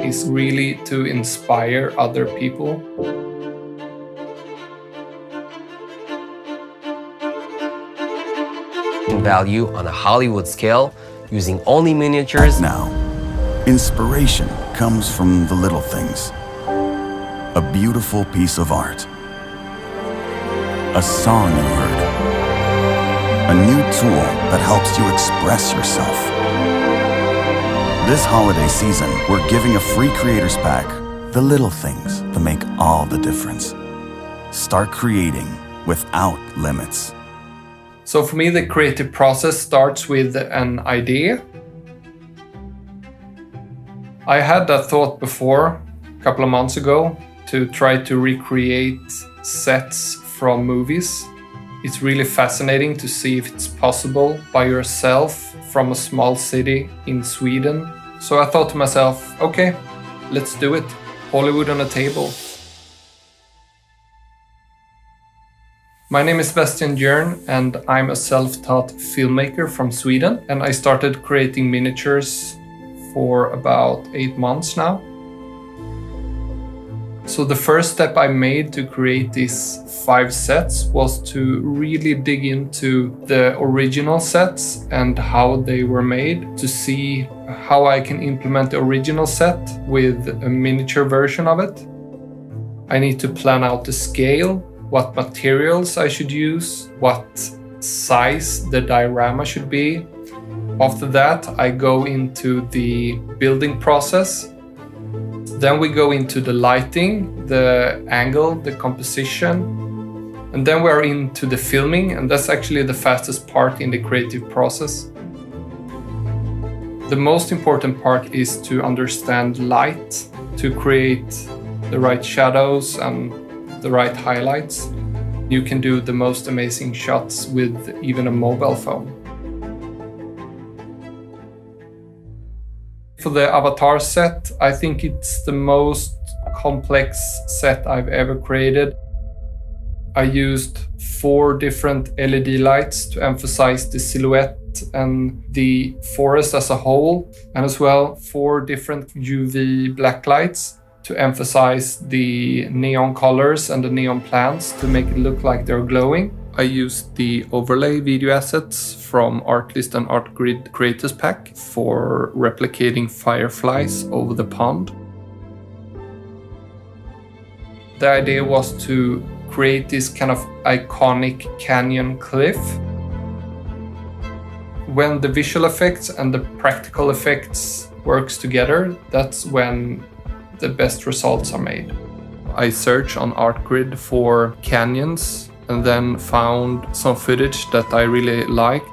is really to inspire other people. Value on a Hollywood scale, using only miniatures. Now, inspiration comes from the little things. A beautiful piece of art. A song you heard. A new tool that helps you express yourself. This holiday season, we're giving a free creators pack. The little things that make all the difference. Start creating without limits. So for me, the creative process starts with an idea. I had that thought before, a couple of months ago, to try to recreate sets from movies. It's really fascinating to see if it's possible by yourself from a small city in Sweden. So I thought to myself, okay, let's do it. Hollywood on a table. My name is Sebastian Jörn, and I'm a self-taught filmmaker from Sweden. And I started creating miniatures for about 8 months now. So the first step I made to create these 5 sets was to really dig into the original sets and how they were made, to see how I can implement the original set with a miniature version of it. I need to plan out the scale, what materials I should use, what size the diorama should be. After that, I go into the building process. Then we go into the lighting, the angle, the composition, and then we are into the filming, and that's actually the fastest part in the creative process. The most important part is to understand light, to create the right shadows and the right highlights. You can do the most amazing shots with even a mobile phone. For the Avatar set, I think it's the most complex set I've ever created. I used 4 different LED lights to emphasize the silhouette and the forest as a whole, and as well 4 different UV black lights to emphasize the neon colors and the neon plants to make it look like they're glowing. I used the overlay video assets from Artlist and Artgrid Creators Pack for replicating fireflies over the pond. The idea was to create this kind of iconic canyon cliff. When the visual effects and the practical effects works together, that's when the best results are made. I searched on Artgrid for canyons and then found some footage that I really liked.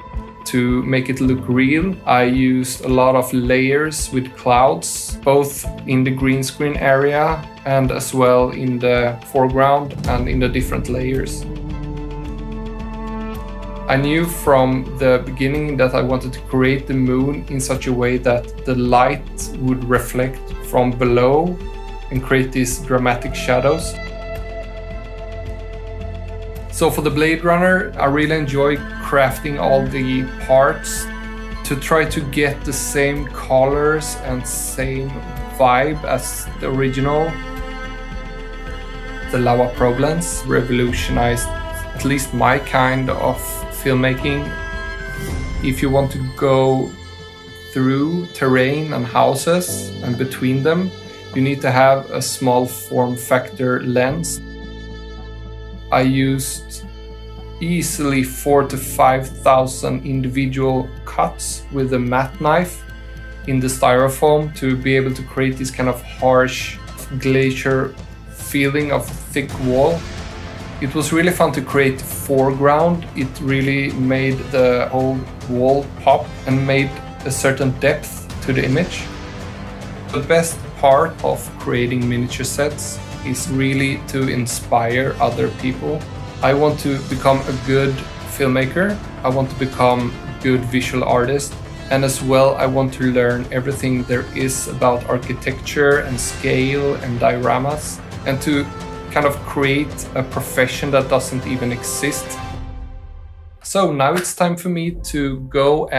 To make it look real, I used a lot of layers with clouds, both in the green screen area and as well in the foreground and in the different layers. I knew from the beginning that I wanted to create the moon in such a way that the light would reflect from below and create these dramatic shadows. So for the Blade Runner, I really enjoy crafting all the parts to try to get the same colors and same vibe as the original. The lava problems revolutionized at least my kind of filmmaking. If you want to go through terrain and houses and between them, you need to have a small form factor lens. I used easily 4,000 to 5,000 individual cuts with a matte knife in the styrofoam to be able to create this kind of harsh glacier feeling of thick wall. It was really fun to create the foreground. It really made the whole wall pop and made a certain depth to the image. The best part of creating miniature sets is really to inspire other people. I want to become a good filmmaker. I want to become a good visual artist. And as well, I want to learn everything there is about architecture and scale and dioramas, and to kind of create a profession that doesn't even exist. So now it's time for me to go and